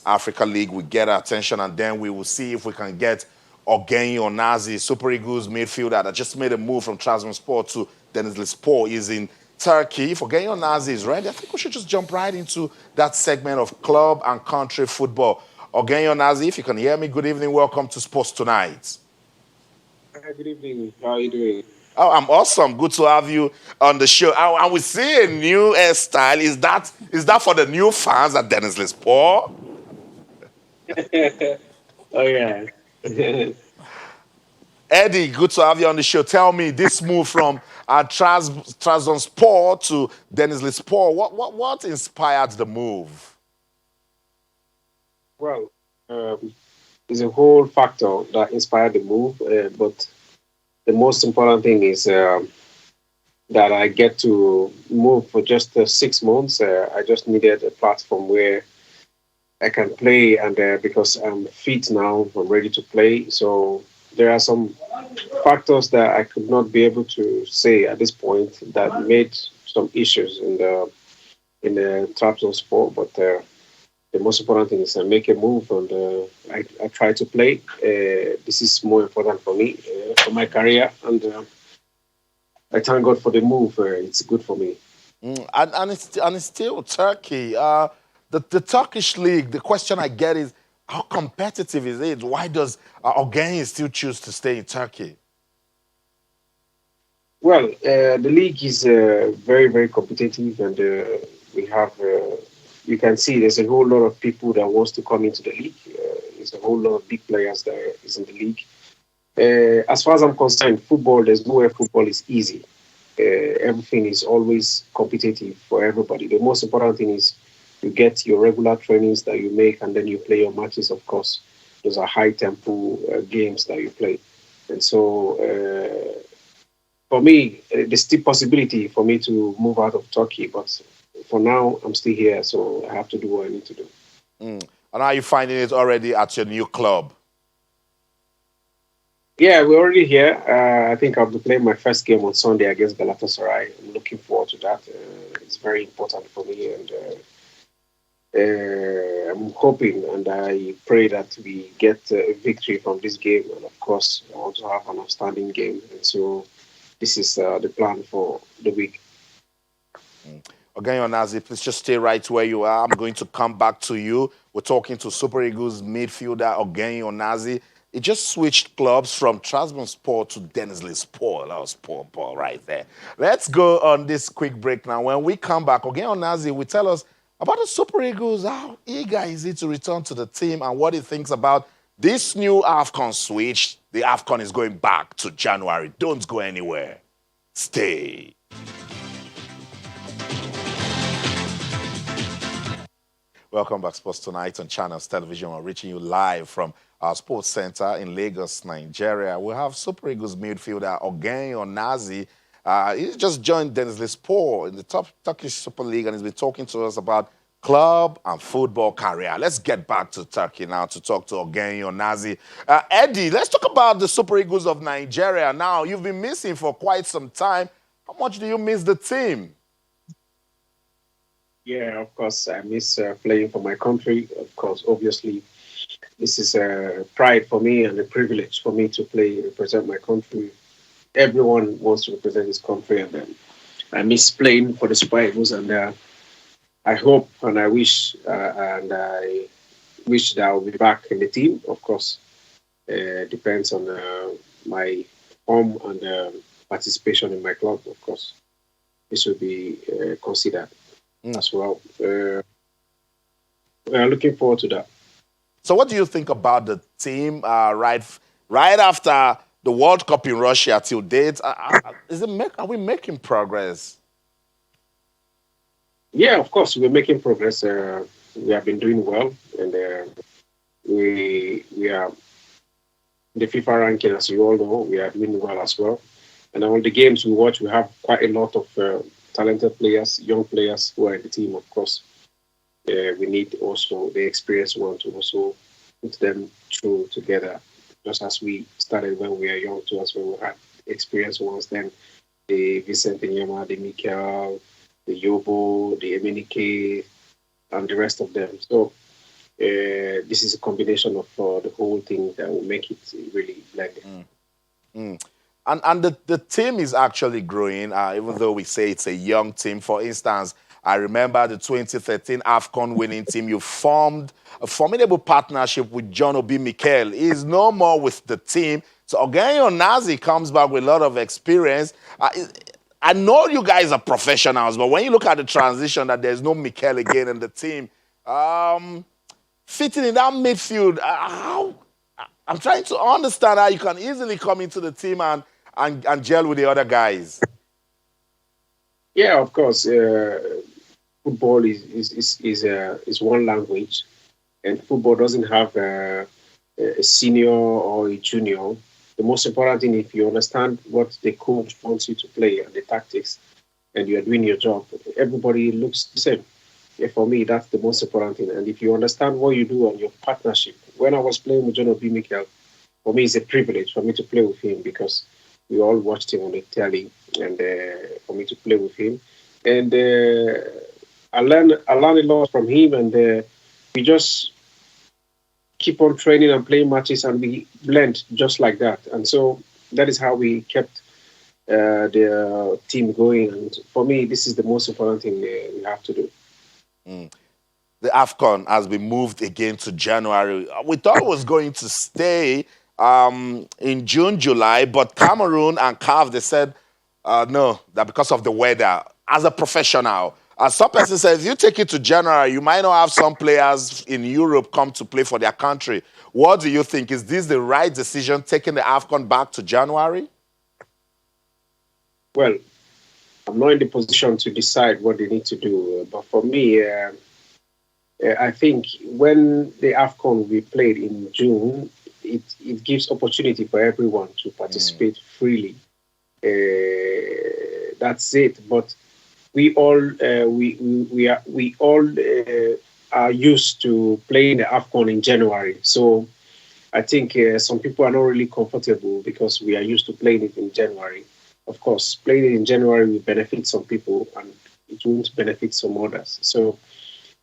Africa League will get our attention, and then we will see if we can get Onazi, Super Eagles midfielder that just made a move from Trabzonspor to Denizlispor, is in Turkey. If Onazi is ready, I think we should just jump right into that segment of club and country football. Onazi, if you can hear me, good evening. Welcome to Sports Tonight. Hi, good evening. How are you doing? Oh, I'm awesome. Good to have you on the show. And we see a new hairstyle. Is that for the new fans at Denizlispor? Oh yeah. Eddie, good to have you on the show. Tell me, this move from Trabzonspor to Denizlispor, what inspired the move? Well, there's a whole factor that inspired the move, but the most important thing is that I get to move for just 6 months. I just needed a platform where I can play, and because I'm fit now, I'm ready to play. So there are some factors that I could not be able to say at this point that made some issues in the Trabzonspor, but. The most important thing is I make a move and I try to play. This is more important for me, for my career, and I thank God for the move. It's good for me. And it's still Turkey. The Turkish league, the question I get is, how competitive is it? Why does Ogeni still choose to stay in Turkey? Well, the league is very, very competitive, and we have, you can see there's a whole lot of people that wants to come into the league. There's a whole lot of big players that is in the league. As far as I'm concerned, football, there's nowhere football is easy. Everything is always competitive for everybody. The most important thing is you get your regular trainings that you make, and then you play your matches. Of course, those are high tempo games that you play, and so for me, there's still possibility for me to move out of Turkey, but for now, I'm still here, so I have to do what I need to do. Mm. And are you finding it already at your new club? Yeah, we're already here. I think I'll be playing my first game on Sunday against Galatasaray. I'm looking forward to that. It's very important for me, and I'm hoping and I pray that we get a victory from this game. And of course, I want to have an outstanding game. And so this is the plan for the week. Mm. Again, Onazi, please just stay right where you are. I'm going to come back to you. We're talking to Super Eagles midfielder Ogenyi Onazi. He just switched clubs from Trabzonspor to Denizlispor. That was poor ball right there. Let's go on this quick break now. When we come back, Ogenyi Onazi will tell us about the Super Eagles, how eager is he to return to the team, and what he thinks about this new AFCON switch. The AFCON is going back to January. Don't go anywhere. Stay. Welcome back, Sports Tonight on Channels Television. We're reaching you live from our sports center in Lagos, Nigeria. We have Super Eagles midfielder Ogenyi Onazi. He just joined Denizlispor in the top Turkish Super League, and he's been talking to us about club and football career. Let's get back to Turkey now to talk to Ogenyi Onazi. Eddie, let's talk about the Super Eagles of Nigeria. Now, you've been missing for quite some time. How much do you miss the team? Yeah, of course, I miss playing for my country. Of course, obviously, this is a pride for me and a privilege for me to play, represent my country. Everyone wants to represent his country, and I miss playing for the Super Eagles, and I hope and I wish that I'll be back in the team. Of course, depends on my form and participation in my club. Of course, this will be considered as well. We are looking forward to that. So, what do you think about the team right after the World Cup in Russia till date? Are we making progress? Yeah, of course, we're making progress. We have been doing well, and we are the FIFA ranking, as you all know. We are doing well as well. And all the games we watch, we have quite a lot of talented players, young players who are in the team. Of course, we need also the experienced one to also put them through together, just as we started when we were young too, as well. We had experienced ones then, the Vincent Nyama, the Mikel, the Yobo, the Emenike, and the rest of them. So This is a combination of the whole thing that will make it really blended. Mm, mm. And the team is actually growing, even though we say it's a young team. For instance, I remember the 2013 AFCON winning team. You formed a formidable partnership with John Obi Mikel. He's no more with the team. So Ogenyo Nazi comes back with a lot of experience. I know you guys are professionals, but when you look at the transition that there's no Mikel again in the team, fitting in that midfield, I'm trying to understand how you can easily come into the team and gel with the other guys. Yeah, of course. Football is one language, and football doesn't have a senior or a junior. The most important thing, if you understand what the coach wants you to play and the tactics, and you are doing your job, everybody looks the same. Yeah, for me, that's the most important thing. And if you understand what you do on your partnership, when I was playing with John Obi Mikel, for me, it's a privilege for me to play with him because we all watched him on the telly, and for me to play with him, and I learned a lot from him, and we just keep on training and playing matches, and we blend just like that, and so that is how we kept the team going. And for me, this is the most important thing we have to do. Mm. The AFCON has been moved again to January. We thought it was going to stay in June, July, but Cameroon and CAF, they said no, that because of the weather. As a professional, as some person says, you take it to January, you might not have some players in Europe come to play for their country. What do you think? Is this the right decision, taking the AFCON back to January? Well, I'm not in the position to decide what they need to do, but for me, I think when the AFCON will be played in June, it gives opportunity for everyone to Mm, participate freely. That's it. But we all are used to playing the AFCON in January. So I think some people are not really comfortable because we are used to playing it in January. Of course, playing it in January will benefit some people and it won't benefit some others. So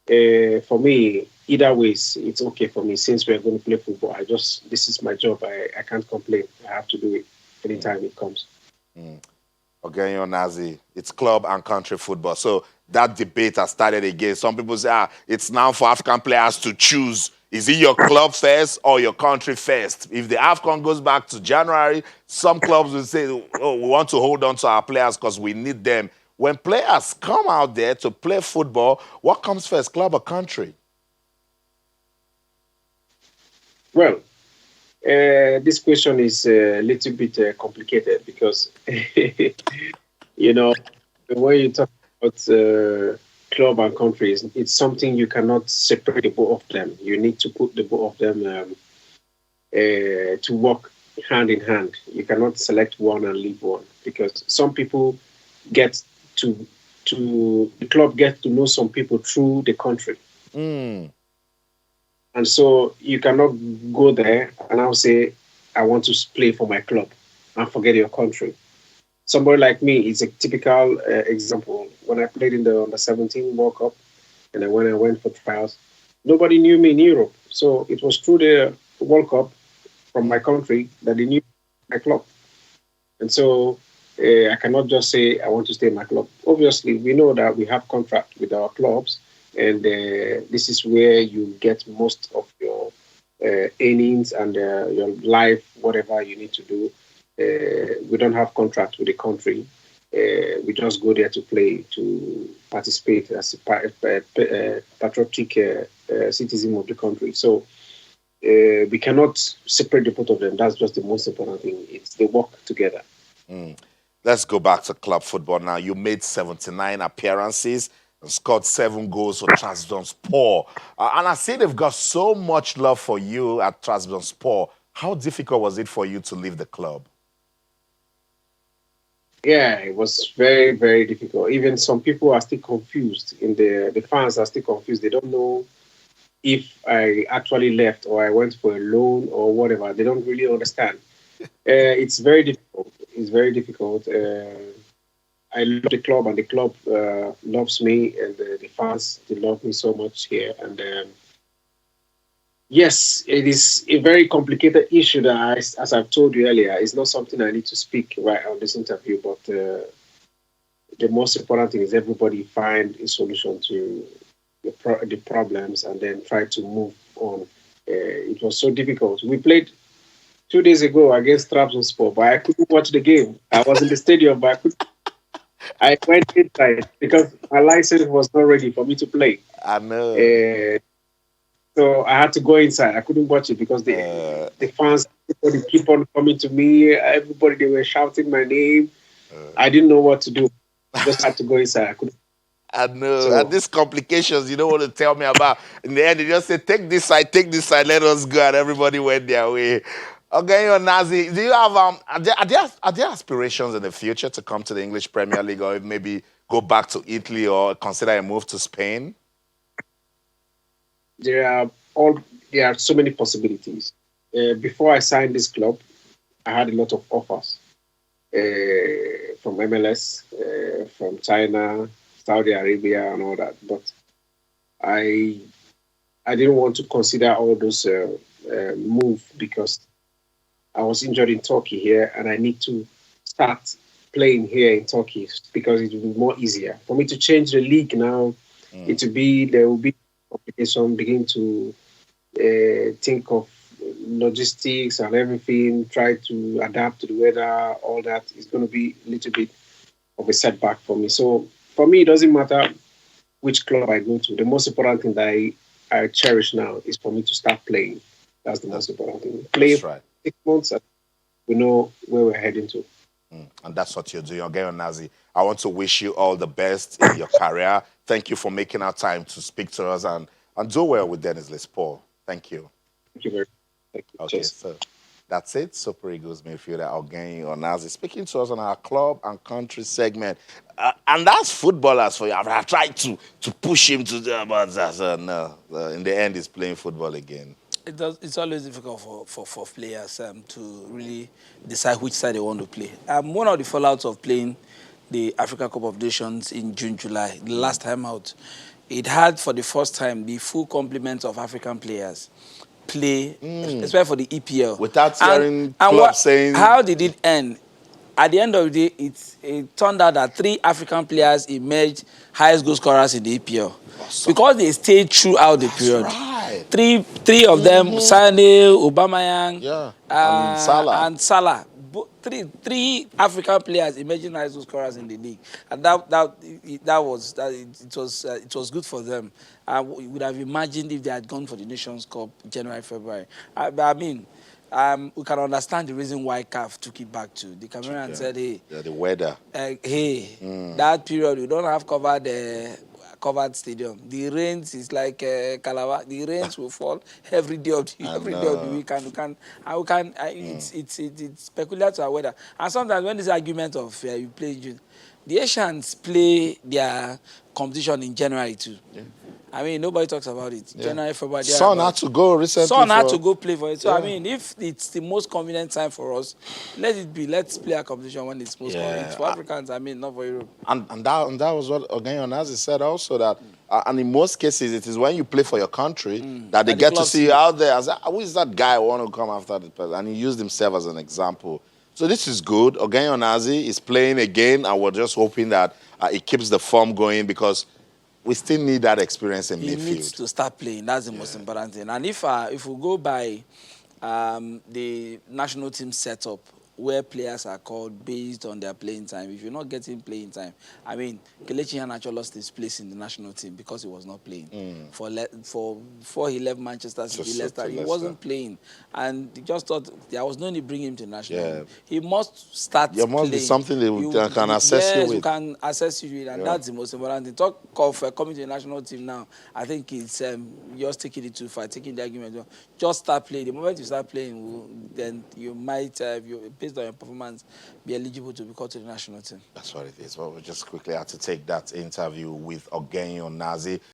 for me, either ways, it's okay for me. Since we're going to play football, this is my job. I can't complain. I have to do it mm, anytime it comes. mm. Okay, Nazi, it's club and country football. So that debate has started again. Some people say, it's now for African players to choose. Is it your club first or your country first? If the AFCON goes back to January, some clubs will say, oh, we want to hold on to our players because we need them. When players come out there to play football, what comes first, club or country? Well, this question is a little bit complicated because you know when you talk about club and countries, it's something you cannot separate the both of them. You need to put the both of them to work hand in hand. You cannot select one and leave one because some people get to the club gets to know some people through the country, Mm, and so you cannot go there and now say I want to play for my club and forget your country. Somebody like me is a typical example. When I played in the under 17 World Cup, and then when I went for trials, nobody knew me in Europe. So it was through the World Cup from my mm, country that they knew my club. And so I cannot just say I want to stay in my club. Obviously, we know that we have contract with our clubs, and this is where you get most of your earnings and your life, whatever you need to do. We don't have contract with the country. We just go there to play, to participate as a patriotic citizen of the country. So we cannot separate the both of them. That's just the most important thing. It's they work together. mm. Let's go back to club football now. You made 79 appearances and scored 7 goals for Trabzonspor. And I see they've got so much love for you at Trabzonspor. How difficult was it for you to leave the club? Yeah, it was very, very difficult. Even some people are still confused. In the fans are still confused. They don't know if I actually left or I went for a loan or whatever. They don't really understand. It's very difficult. It's very difficult. I love the club, and the club loves me, and the fans they love me so much here. And Yes, it is a very complicated issue that, as I've told you earlier, is not something I need to speak right on this interview. But the most important thing is everybody find a solution to the problems and then try to move on. It was so difficult. We played 2 days ago against Trabzonspor, but I couldn't watch the game. I was in the stadium, but I went inside because my license was not ready for me to play. I know. Uh, so I had to go inside. I couldn't watch it because Uh, the fans, everybody keep on coming to me. Everybody, they were shouting my name. I didn't know what to do. I just had to go inside. I couldn't. I know. And So these complications you don't want to tell me about. In the end, they just say, take this side, let us go. And everybody went their way. Okay, Onazi, do you have, are there aspirations in the future to come to the English Premier League or maybe go back to Italy or consider a move to Spain? there are all there are so many possibilities. Before I signed this club, I had a lot of offers from MLS, from China, Saudi Arabia, and all that. But I I didn't want to consider all those move because I was injured in Turkey here, and I need to start playing here in Turkey because it will be more easier for me to change the league now. Mm, It will be there will be complication, begin to think of logistics and everything, try to adapt to the weather, all that is going to be a little bit of a setback for me. So for me, it doesn't matter which club I go to. The most important thing that I cherish now is for me to start playing. That's the that, most important thing. Play that's for right. 6 months, and we know where we're heading to. And that's what you're doing. Okay, Nazi. I want to wish you all the best in your career. Thank you for making our time to speak to us and do well with Denizlispor. Thank you. Thank you very much. Thank you. Okay, Cheers. so that's it. Super Eagles midfielder Ogeni Onazi speaking to us on our club and country segment. And that's footballers for you. I've tried to push him to the, but no. In the end, he's playing football again. It's always difficult for players to really decide which side they want to play. One of the fallouts of playing the Africa Cup of Nations in June, July, the last time out, it had for the first time the full complement of African players play, especially for the EPL. Without And hearing and clubs what? saying, How did it end? At the end of the day, it turned out that 3 African players emerged highest goal scorers in the EPL awesome. because they stayed throughout the That's period. right. Three of them, Sane, Aubameyang, Yeah. And Salah. and Salah. Three African players emerging highest goal scorers in the league, and it was good for them. We would have imagined if they had gone for the Nations Cup January, February. I mean, we can understand the reason why CAF took it back to the Cameroon and Yeah. said, "Hey, Yeah, the weather. that period we don't have covered stadium. The rains is like Calabar. The rains will fall every day of the And every day of the week, and we can. It's peculiar to our weather. And sometimes when this argument of you play in June, the Asians play their competition in January too. yeah. I mean, nobody talks about it. Yeah. January, February, Son had thereabout. to go recently Son had to for. go play for it. So, I Yeah. mean, if it's the most convenient time for us, let it be. Let's play a competition when it's most convenient. It's for Yeah. Africans, I mean, not for Europe. And that was what Ogenyonazi said also that and in most cases it is when you play for your country that they That the get to clubs see you see. out there as who is that guy who want to come after the person, and he used himself as an example. So this is good. Ogenyonazi is playing again, and we're just hoping that it keeps the form going because we still need that experience in He needs midfield. to start playing. That's the most important thing. And if we go by the national team setup, where players are called based on their playing time, if you're not getting playing time, I mean, Kelechi Iheanacho lost his place in the national team because he was not playing. Before he left Manchester City, To He Leicester. wasn't playing, and they just thought there was no need to bring him to the national Yeah. team. He must start There must be playing. something they can assess you Yes, we with. can assess you with, and Yeah. that's the most important thing. Talk of coming to the national team now. I think it's just taking it too far, taking the argument. Just start playing. The moment you start playing, then you might, based on your performance, be eligible to be called to the national team. That's what it is. Well, we just quickly had to take that interview with Ogenyo Nazi.